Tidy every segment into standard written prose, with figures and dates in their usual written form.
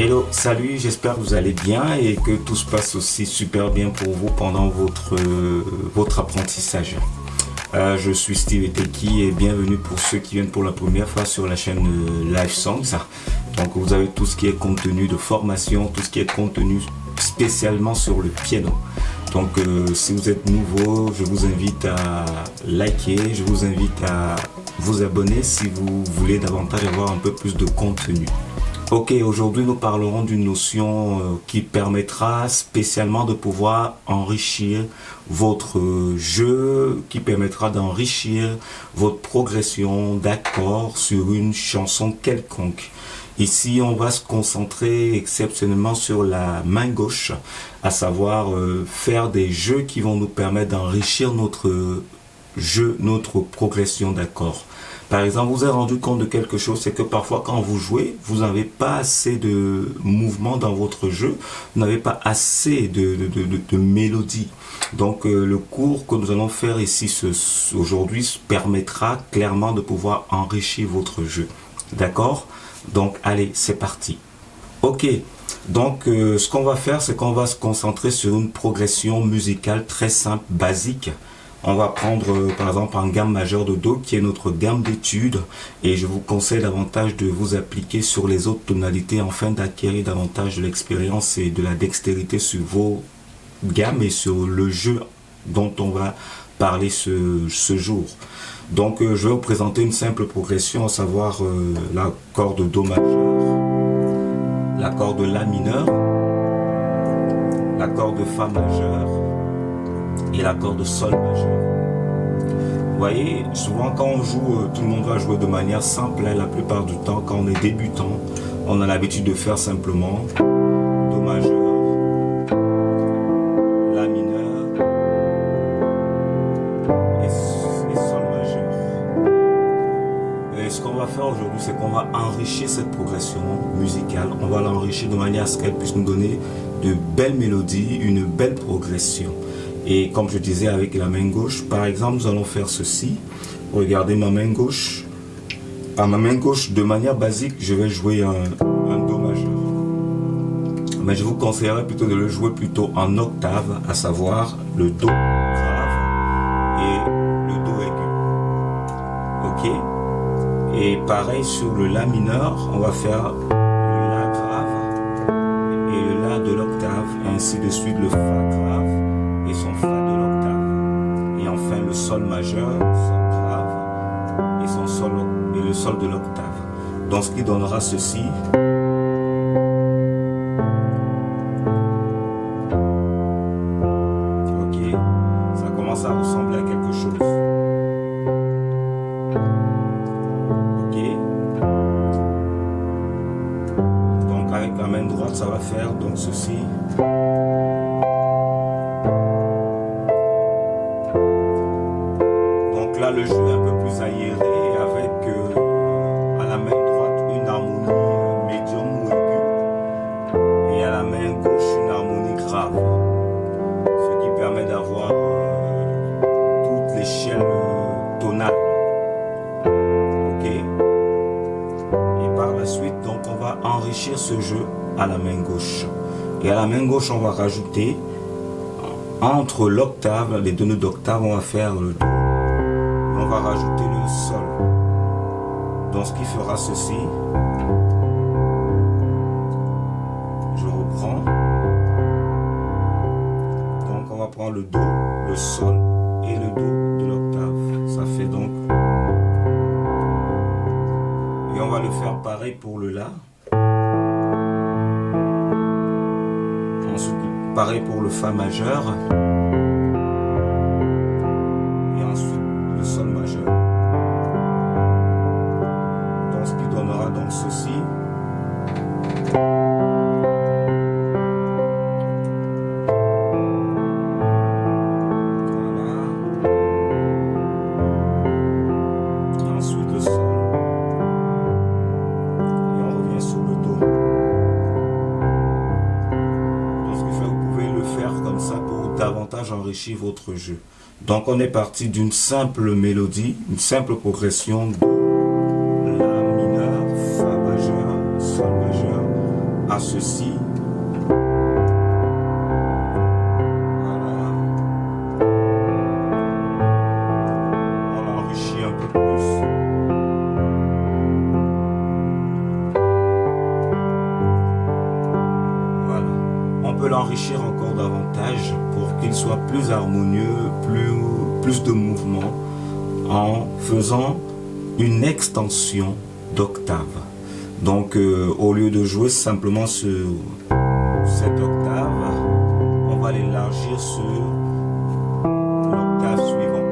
Hello, salut, j'espère que vous allez bien et que tout se passe aussi super bien pour vous pendant votre apprentissage. Je suis Steve Eteki et bienvenue pour ceux qui viennent pour la première fois sur la chaîne Live Songs. Donc vous avez tout ce qui est contenu de formation, tout ce qui est contenu spécialement sur le piano. Donc si vous êtes nouveau, je vous invite à liker, je vous invite à vous abonner si vous voulez davantage avoir un peu plus de contenu. Ok, aujourd'hui nous parlerons d'une notion qui permettra spécialement de pouvoir enrichir votre jeu, qui permettra d'enrichir votre progression d'accords sur une chanson quelconque. Ici, on va se concentrer exceptionnellement sur la main gauche, à savoir faire des jeux qui vont nous permettre d'enrichir notre jeu, notre progression d'accords. Par exemple, vous vous êtes rendu compte de quelque chose, c'est que parfois quand vous jouez, vous n'avez pas assez de mouvement dans votre jeu, vous n'avez pas assez de mélodie. Donc le cours que nous allons faire ici aujourd'hui permettra clairement de pouvoir enrichir votre jeu. D'accord? Donc allez, c'est parti. Ok, donc ce qu'on va faire, c'est qu'on va se concentrer sur une progression musicale très simple, basique. On va prendre par exemple en gamme majeure de Do qui est notre gamme d'études et je vous conseille davantage de vous appliquer sur les autres tonalités afin d'acquérir davantage de l'expérience et de la dextérité sur vos gammes et sur le jeu dont on va parler ce jour. Donc je vais vous présenter une simple progression, à savoir l'accord de Do majeur, l'accord de La mineur, l'accord de Fa majeur et l'accord de Sol majeur. Vous voyez, souvent quand on joue, tout le monde va jouer de manière simple. La plupart du temps, quand on est débutant, on a l'habitude de faire simplement Do majeur, La mineur et Sol majeur. Et ce qu'on va faire aujourd'hui, c'est qu'on va enrichir cette progression musicale. On va l'enrichir de manière à ce qu'elle puisse nous donner de belles mélodies, une belle progression. Et comme je disais avec la main gauche, par exemple, nous allons faire ceci. Regardez ma main gauche. À ma main gauche, de manière basique, je vais jouer un Do majeur. Mais je vous conseillerais plutôt de le jouer plutôt en octave, à savoir le Do grave et le Do aigu. Ok? Et pareil sur le La mineur, on va faire le La grave et le La de l'octave, et ainsi de suite le Fa grave et son Fa de l'octave, et enfin le Sol majeur, Sol grave et son Sol et le Sol de l'octave. Donc ce qui donnera ceci. Ok, ça commence à ressembler à quelque chose. Ok, donc avec la main droite ça va faire donc ceci. Là, le jeu est un peu plus aéré avec à la main droite une harmonie médium ou aiguë et à la main gauche une harmonie grave, ce qui permet d'avoir toute l'échelle tonale. Ok. Et par la suite, donc, on va enrichir ce jeu à la main gauche. Et à la main gauche, on va rajouter entre l'octave, les deux nœuds d'octave, on va faire le Do. On va rajouter le Sol. Donc ce qui fera ceci, je reprends. Donc on va prendre le Do, le Sol et le Do de l'octave. Ça fait donc. Et on va le faire pareil pour le La. Ensuite pareil pour le Fa majeur. Sol majeur. Donc ce qui donnera donc ceci. Voilà. Et ensuite le Sol. Et on revient sur le Do. Donc ce qui fait que vous pouvez le faire comme ça pour davantage enrichir votre jeu. Donc on est parti d'une simple mélodie, une simple progression de La mineur, Fa majeur, Sol majeur, à faire ceci. Voilà. On l'enrichit un peu plus. Voilà. On peut l'enrichir encore davantage pour qu'il soit plus harmonieux, plus de mouvement en faisant une extension d'octave. Donc au lieu de jouer simplement sur cette octave, on va l'élargir sur l'octave suivante.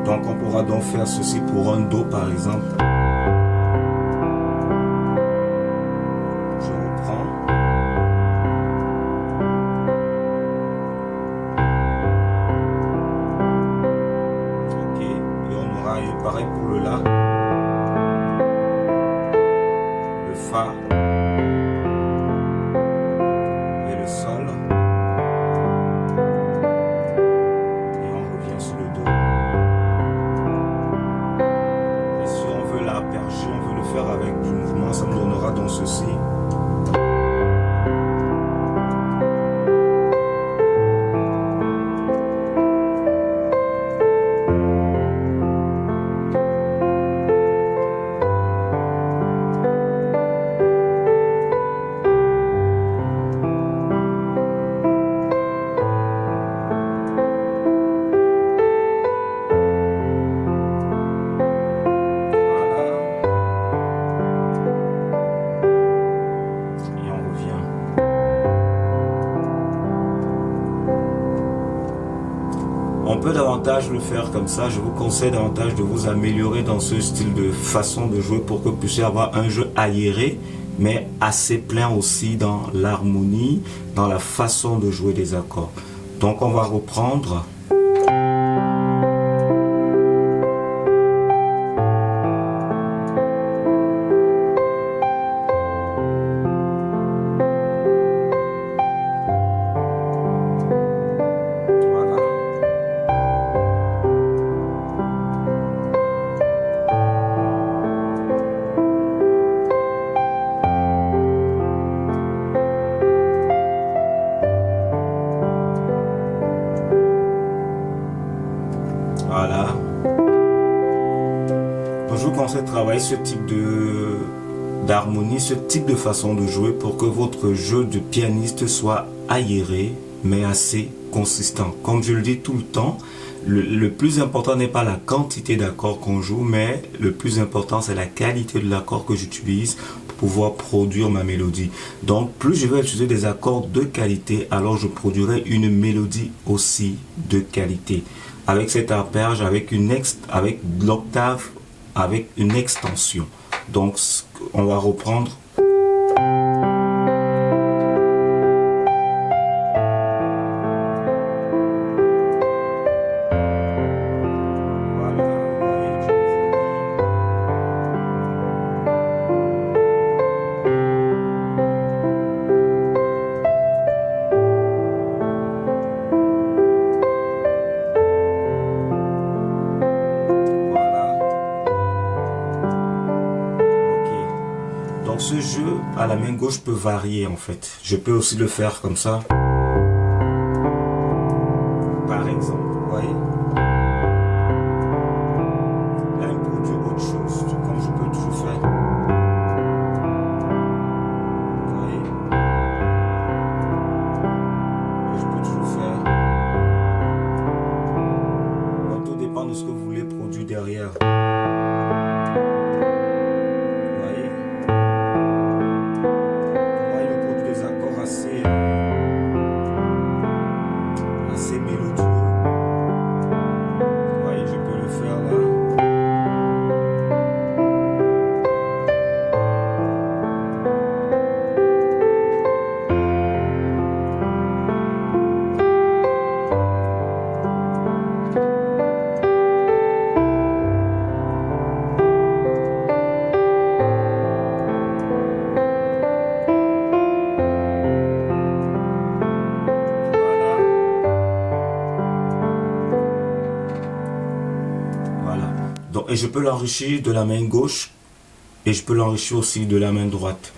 Donc on pourra donc faire ceci pour un Do par exemple. Je reprends. Ok, et on aura pareil pour le La. Fa et le Sol, et on revient sur le Do. Et si on veut l'arpégier, on veut le faire avec du mouvement, ça nous donnera donc ceci. On peut davantage le faire comme ça. Je vous conseille davantage de vous améliorer dans ce style de façon de jouer pour que vous puissiez avoir un jeu aéré, mais assez plein aussi dans l'harmonie, dans la façon de jouer des accords. Donc on va reprendre. Voilà. Donc, je vous conseille de travailler ce type d'harmonie, ce type de façon de jouer pour que votre jeu de pianiste soit aéré, mais assez consistant. Comme je le dis tout le temps, le plus important n'est pas la quantité d'accords qu'on joue, mais le plus important c'est la qualité de l'accord que j'utilise pour pouvoir produire ma mélodie. Donc plus je vais utiliser des accords de qualité, alors je produirai une mélodie aussi de qualité. Avec cet arpège, avec l'octave, avec une extension. Donc on va reprendre. Donc ce jeu à la main gauche peut varier en fait. Je peux aussi le faire comme ça. Par exemple, vous voyez. Là il produit autre chose, comme je peux toujours faire. Vous voyez. Et je peux toujours faire. Donc tout dépend de ce que vous voulez produire derrière. Assez mélodieux. Vous voyez, je peux le faire là. Et je peux l'enrichir de la main gauche et je peux l'enrichir aussi de la main droite.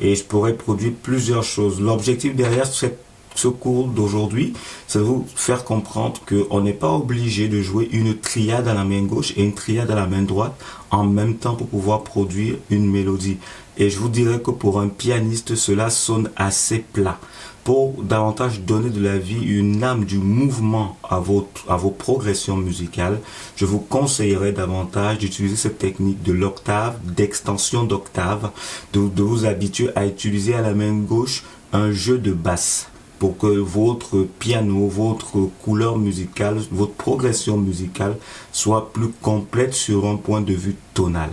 et je pourrais produire plusieurs choses. L'objectif derrière ce cours d'aujourd'hui, c'est de vous faire comprendre qu'on n'est pas obligé de jouer une triade à la main gauche et une triade à la main droite en même temps pour pouvoir produire une mélodie. Et je vous dirais que pour un pianiste, cela sonne assez plat. Pour davantage donner de la vie, une âme du mouvement à vos progressions musicales, je vous conseillerais davantage d'utiliser cette technique de l'octave, d'extension d'octave, de vous habituer à utiliser à la main gauche un jeu de basse, pour que votre piano, votre couleur musicale, votre progression musicale soit plus complète sur un point de vue tonal.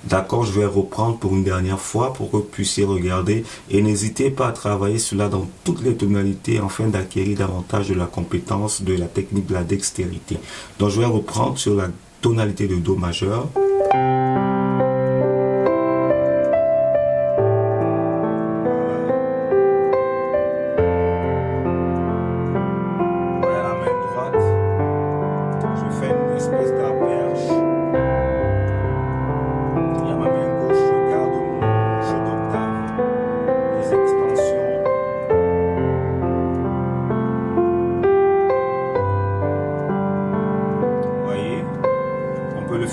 D'accord, je vais reprendre pour une dernière fois pour que vous puissiez regarder et n'hésitez pas à travailler cela dans toutes les tonalités afin d'acquérir davantage de la compétence, de la technique, de la dextérité. Donc je vais reprendre sur la tonalité de Do majeur.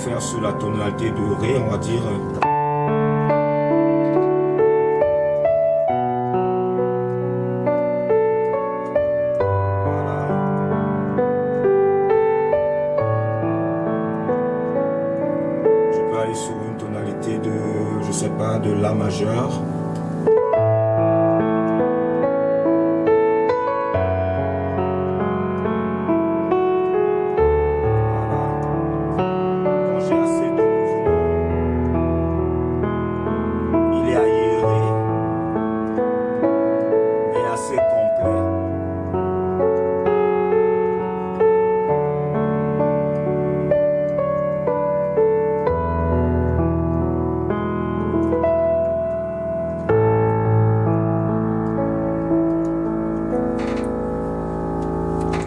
Faire sur la tonalité de Ré, on va dire. Voilà. Je peux aller sur une tonalité de, je sais pas, de La majeur.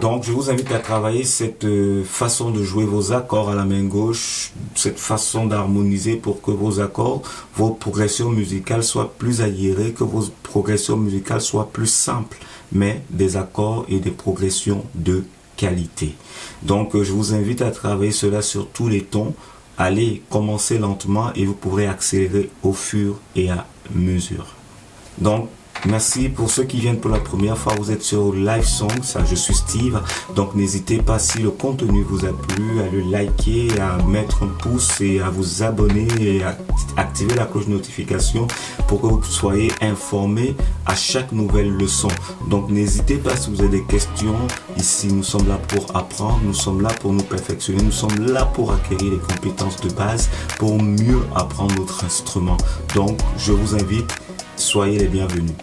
Donc je vous invite à travailler cette façon de jouer vos accords à la main gauche, cette façon d'harmoniser pour que vos accords, vos progressions musicales soient plus aérées, que vos progressions musicales soient plus simples, mais des accords et des progressions de qualité. Donc je vous invite à travailler cela sur tous les tons. Allez commencer lentement et vous pourrez accélérer au fur et à mesure. Donc merci pour ceux qui viennent pour la première fois, vous êtes sur Live Song, ça, je suis Steve, donc n'hésitez pas si le contenu vous a plu à le liker, à mettre un pouce et à vous abonner et à activer la cloche de notification pour que vous soyez informés à chaque nouvelle leçon. Donc n'hésitez pas si vous avez des questions, ici nous sommes là pour apprendre, nous sommes là pour nous perfectionner, nous sommes là pour acquérir les compétences de base, pour mieux apprendre notre instrument. Donc je vous invite, soyez les bienvenus.